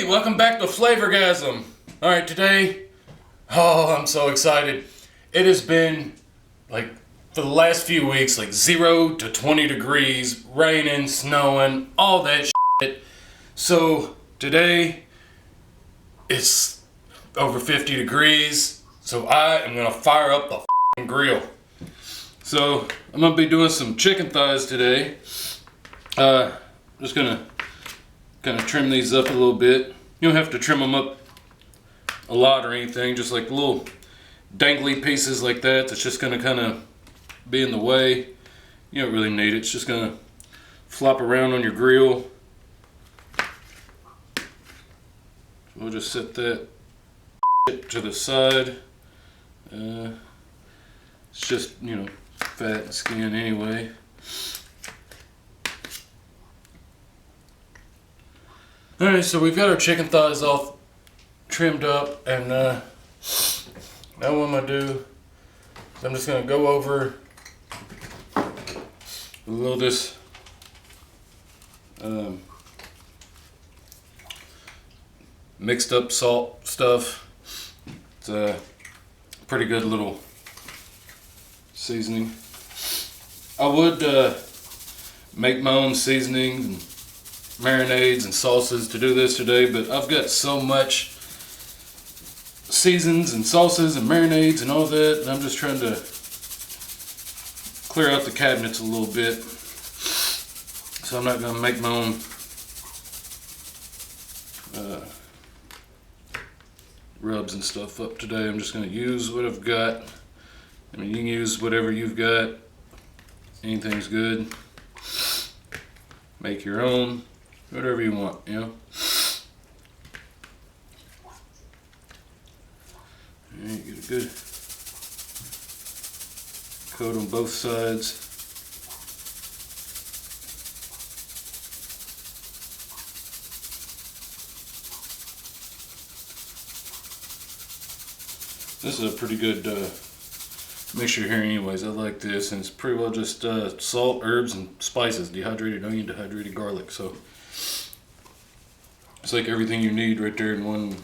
Hey, welcome back to FLAVorgasm. Alright, today, I'm so excited. It has been, like, for the last few weeks, like 0 to 20 degrees, raining, snowing, all that shit. So, today, it's over 50 degrees, so I am gonna fire up the f***ing grill. So, I'm gonna be doing some chicken thighs today. Just gonna kind of trim these up a little bit. You don't have to trim them up a lot or anything, just like little dangly pieces like that that's just gonna kind of be in the way. You don't really need it. It's just gonna flop around on your grill. So we'll just set that to the side. It's just, you know, fat and skin anyway. Alright, so we've got our chicken thighs all trimmed up, and now what I'm going to do is I'm just going to go over a little of this mixed up salt stuff. It's a pretty good little seasoning. I would make my own seasonings and marinades and salsas to do this today, but I've got so much seasons and salsas and marinades and all that, and I'm just trying to clear out the cabinets a little bit. So I'm not going to make my own rubs and stuff up today. I'm just going to use what I've got. I mean, you can use whatever you've got. Anything's good. Make your own. Whatever you want, you know. Alright, get a good coat on both sides. This is a pretty good mixture here anyways. I like this, and it's pretty well just salt, herbs, and spices, dehydrated onion, dehydrated garlic. So it's like everything you need right there in one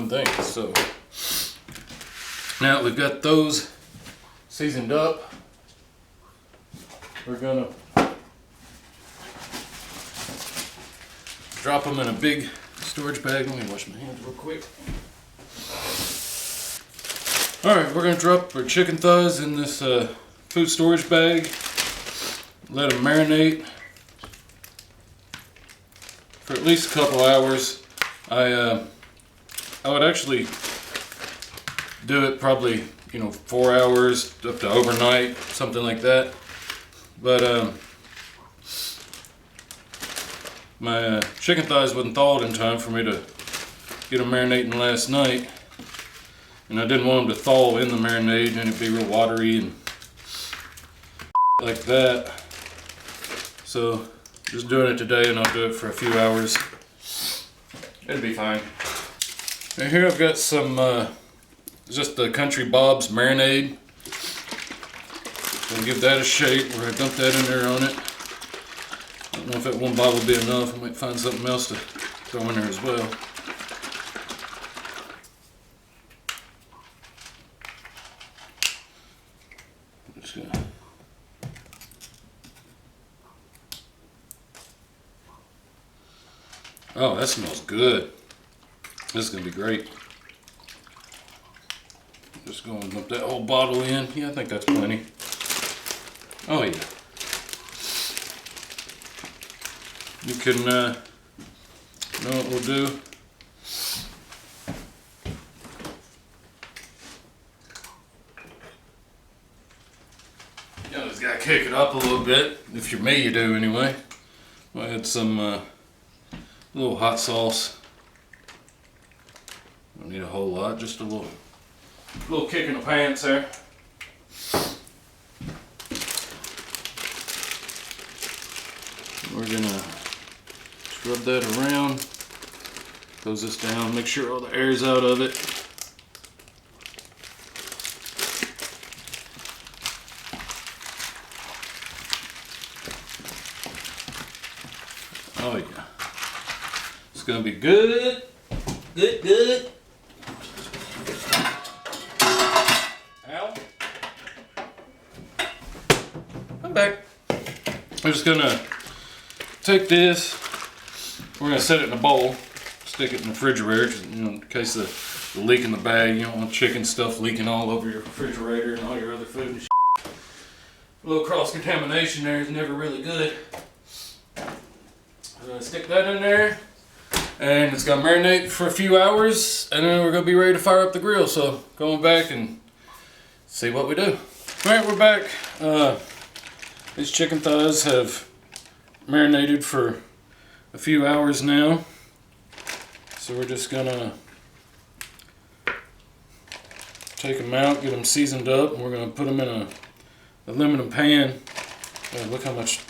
thing. So now that we've got those seasoned up, we're gonna drop them in a big storage bag. Let me wash my hands real quick. Alright, we're gonna drop our chicken thighs in this food storage bag. Let them marinate for at least a couple hours. I would actually do it probably, 4 hours up to overnight, something like that. But my chicken thighs wasn't thawed in time for me to get them marinating last night, and I didn't want them to thaw in the marinade and it'd be real watery and like that. So just doing it today, and I'll do it for a few hours. It'll be fine. And here I've got some, just the Country Bob's marinade. I'll give that a shake where I dump that in there on it. I don't know if that one bottle will be enough. I might find something else to throw in there as well. Just gonna Oh, that smells good. This is going to be great. Just going to dump that whole bottle in. Yeah, I think that's plenty. Oh, yeah. You can, know what we'll do? You just got to kick it up a little bit. If you're me, you do anyway. I'll add some little hot sauce. Don't need a whole lot, just a little kick in the pants there. We're gonna scrub that around, close this down, make sure all the air's out of it. Oh yeah. gonna be good. Good. Ow. I'm back. I'm just gonna take this. We're gonna set it in a bowl. Stick it in the refrigerator, you know, in case of the leak in the bag. You don't want chicken stuff leaking all over your refrigerator and all your other food and shit. A little cross-contamination there is never really good. I'm gonna stick that in there, and it's gonna marinate for a few hours, and then we're gonna be ready to fire up the grill. So going back and see what we do. All right, we're back. These chicken thighs have marinated for a few hours now. So we're just gonna take them out, get them seasoned up, and we're gonna put them in a aluminum pan. Look how much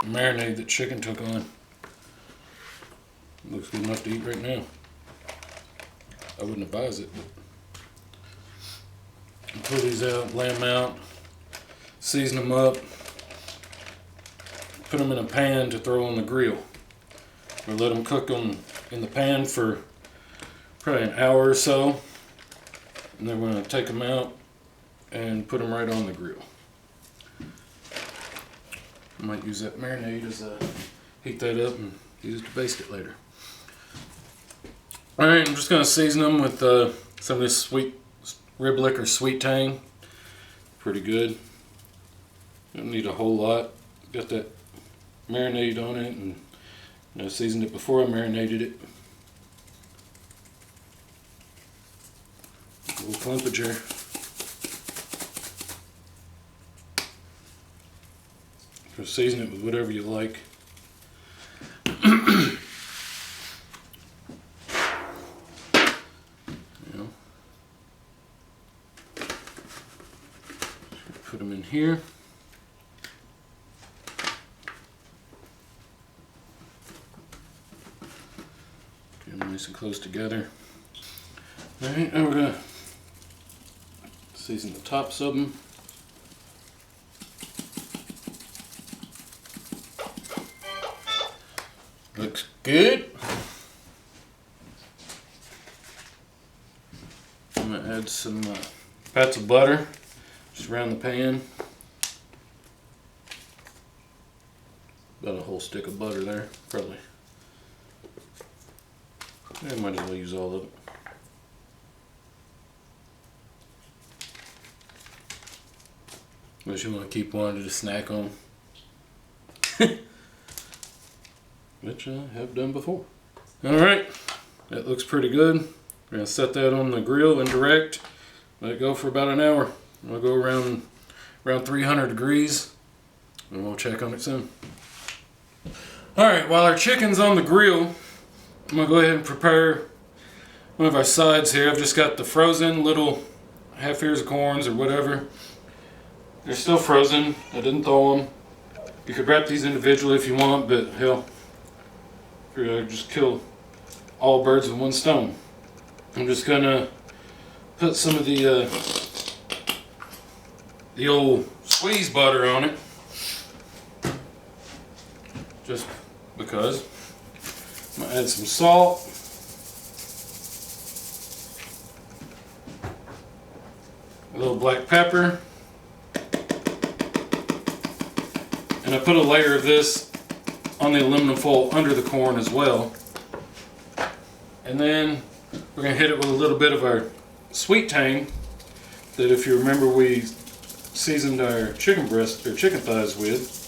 marinade that chicken took on. Looks good enough to eat right now. I wouldn't advise it, but pull these out, lay them out, season them up, put them in a pan to throw on the grill. We'll let them cook in the pan for probably an hour or so, and then we're going to take them out and put them right on the grill. I might use that marinade as heat that up and use it to baste it later. Alright, I'm just going to season them with some of this sweet rib liquor sweet tang. Pretty good. Don't need a whole lot. Got that marinade on it, and I seasoned it before I marinated it. A little clumpage. So season it with whatever you like. Put them in here. Get them nice and close together. Alright, now we're going to season the tops of them. Looks good. I'm going to add some pats of butter just around the pan. About a whole stick of butter there, probably. I might as well use all of it. Unless you want to keep one to snack on. Which I have done before. Alright, that looks pretty good. We're going to set that on the grill indirect. Let it go for about an hour. We'll go around 300 degrees, and we'll check on it soon. Alright, while our chicken's on the grill, I'm going to go ahead and prepare one of our sides here. I've just got the frozen little half ears of corns or whatever. They're still frozen. I didn't thaw them. You could wrap these individually if you want, but hell, I just kill all birds with one stone. I'm just gonna put some of the old squeeze butter on it, just because. I'm gonna add some salt, a little black pepper, and I put a layer of this on the aluminum foil under the corn as well. And then we're going to hit it with a little bit of our sweet tang that, if you remember, we seasoned our chicken breast or chicken thighs with.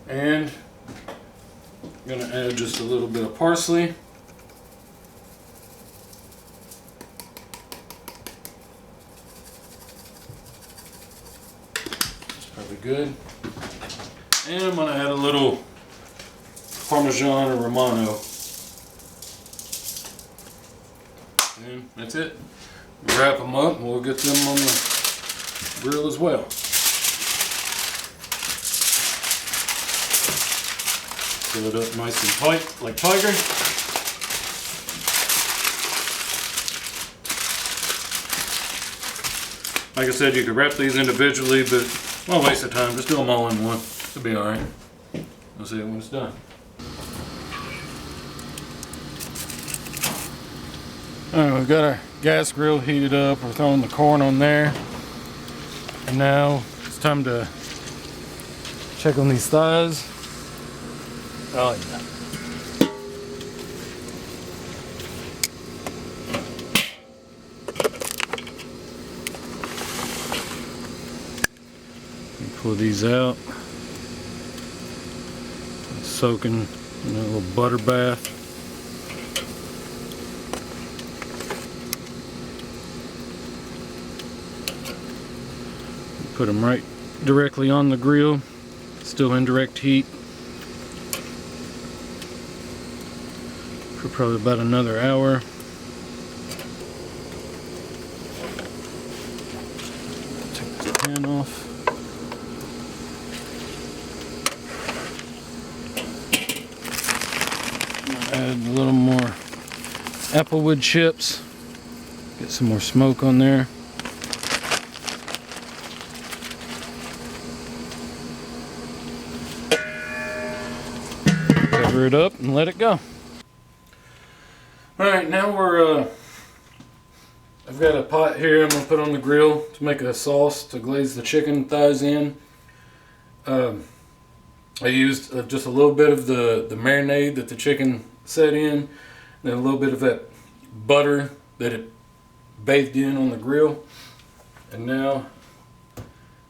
And I'm going to add just a little bit of parsley. Good. And I'm going to add a little Parmesan or Romano. And that's it. Wrap them up and we'll get them on the grill as well. Fill it up nice and tight like tiger. Like I said, you could wrap these individually, but no waste of time. Just do them all in one. It'll be alright. We'll see it when it's done. Alright, we've got our gas grill heated up. We're throwing the corn on there. And now it's time to check on these thighs. Oh yeah. Pull these out. Soaking in a little butter bath. Put them right directly on the grill, still indirect heat, for probably about another hour. Take this pan off. Add a little more applewood chips, get some more smoke on there. Cover it up and let it go. Alright, now I've got a pot here I'm going to put on the grill to make a sauce to glaze the chicken thighs in. I used just a little bit of the marinade that the chicken set in, and a little bit of that butter that it bathed in on the grill. And now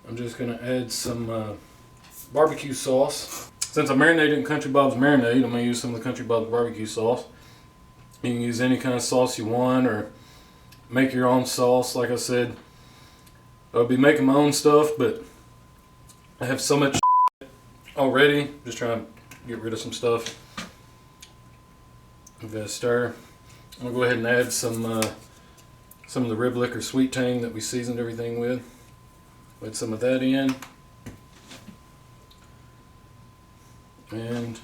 I'm just going to add some barbecue sauce. Since I marinated in Country Bob's marinade, I'm going to use some of the Country Bob's barbecue sauce. You can use any kind of sauce you want or make your own sauce. Like I said, I'll be making my own stuff, but I have so much already. Just trying to get rid of some stuff. I'm going to stir. I'm going to go ahead and add some of the rib liquor sweet tang that we seasoned everything with. Add some of that in. And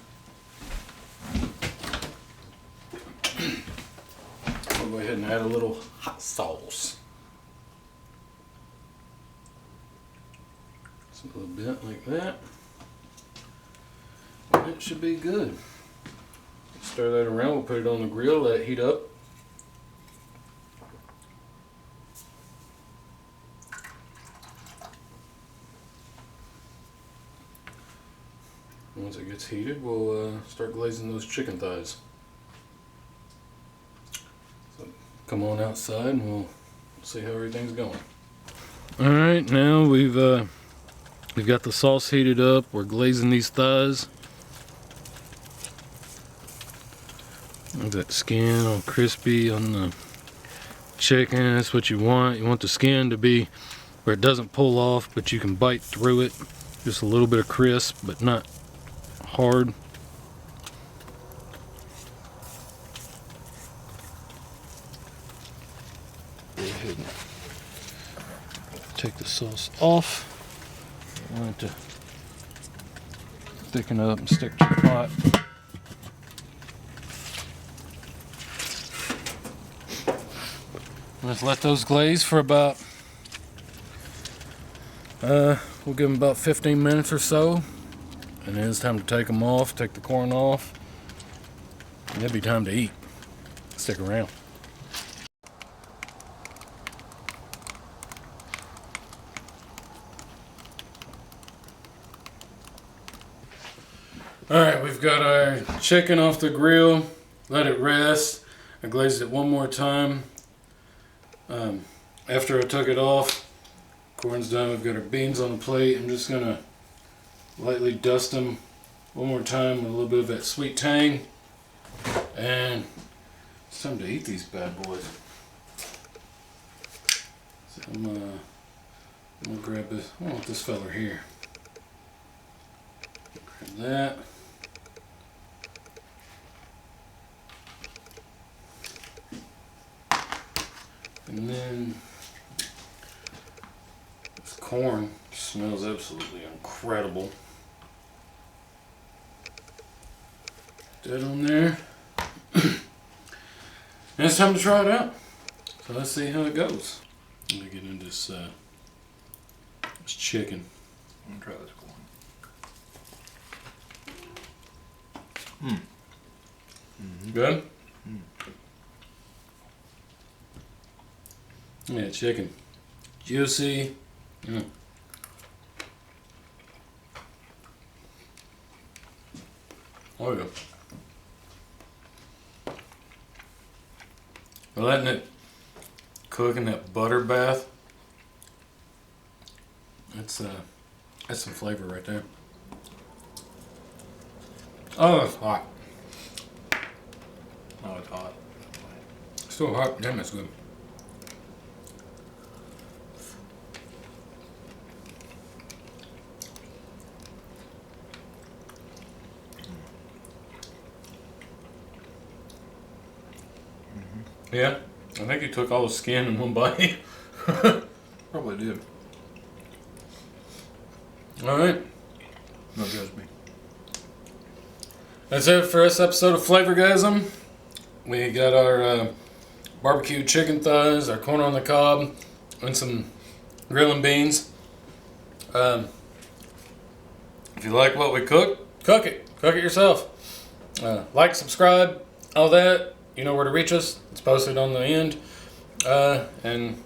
I'll go ahead and add a little hot sauce. Just a little bit like that. And it should be good. Stir that around, we'll put it on the grill, let it heat up. Once it gets heated, we'll start glazing those chicken thighs. So come on outside and we'll see how everything's going. Alright, now we've got the sauce heated up. We're glazing these thighs. Look at that skin all crispy on the chicken. That's what you want. You want the skin to be where it doesn't pull off, but you can bite through it. Just a little bit of crisp, but not hard. Go ahead and take the sauce off. I want it to thicken up and stick to the pot. Let's let those glaze for about, we'll give them about 15 minutes or so. And then it's time to take them off, take the corn off. And it'll be time to eat. Stick around. Alright, we've got our chicken off the grill. Let it rest. I glazed it one more time. After I took it off, corn's done. We've got our beans on the plate. I'm just going to lightly dust them one more time with a little bit of that sweet tang. And it's time to eat these bad boys. So I'm gonna grab this. I want this fella here. Grab that. And then this corn smells absolutely incredible. That on there. And it's time to try it out. So let's see how it goes. I'm gonna get into this chicken. I'm gonna try this corn. Good? Yeah, chicken. Juicy. Oh yeah. Letting it cook in that butter bath. That's some flavor right there. Oh, it's hot. Oh, it's hot. Still hot. Damn, that's good. Yeah, I think you took all the skin in one bite. Probably did. All right. No judge me. That's it for this episode of FLAVorgasm. We got our barbecue chicken thighs, our corn on the cob, and some grilling beans. If you like what we cook, cook it. Cook it yourself. Like, subscribe, all that. You know where to reach us. It's posted on the end. And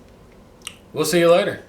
we'll see you later.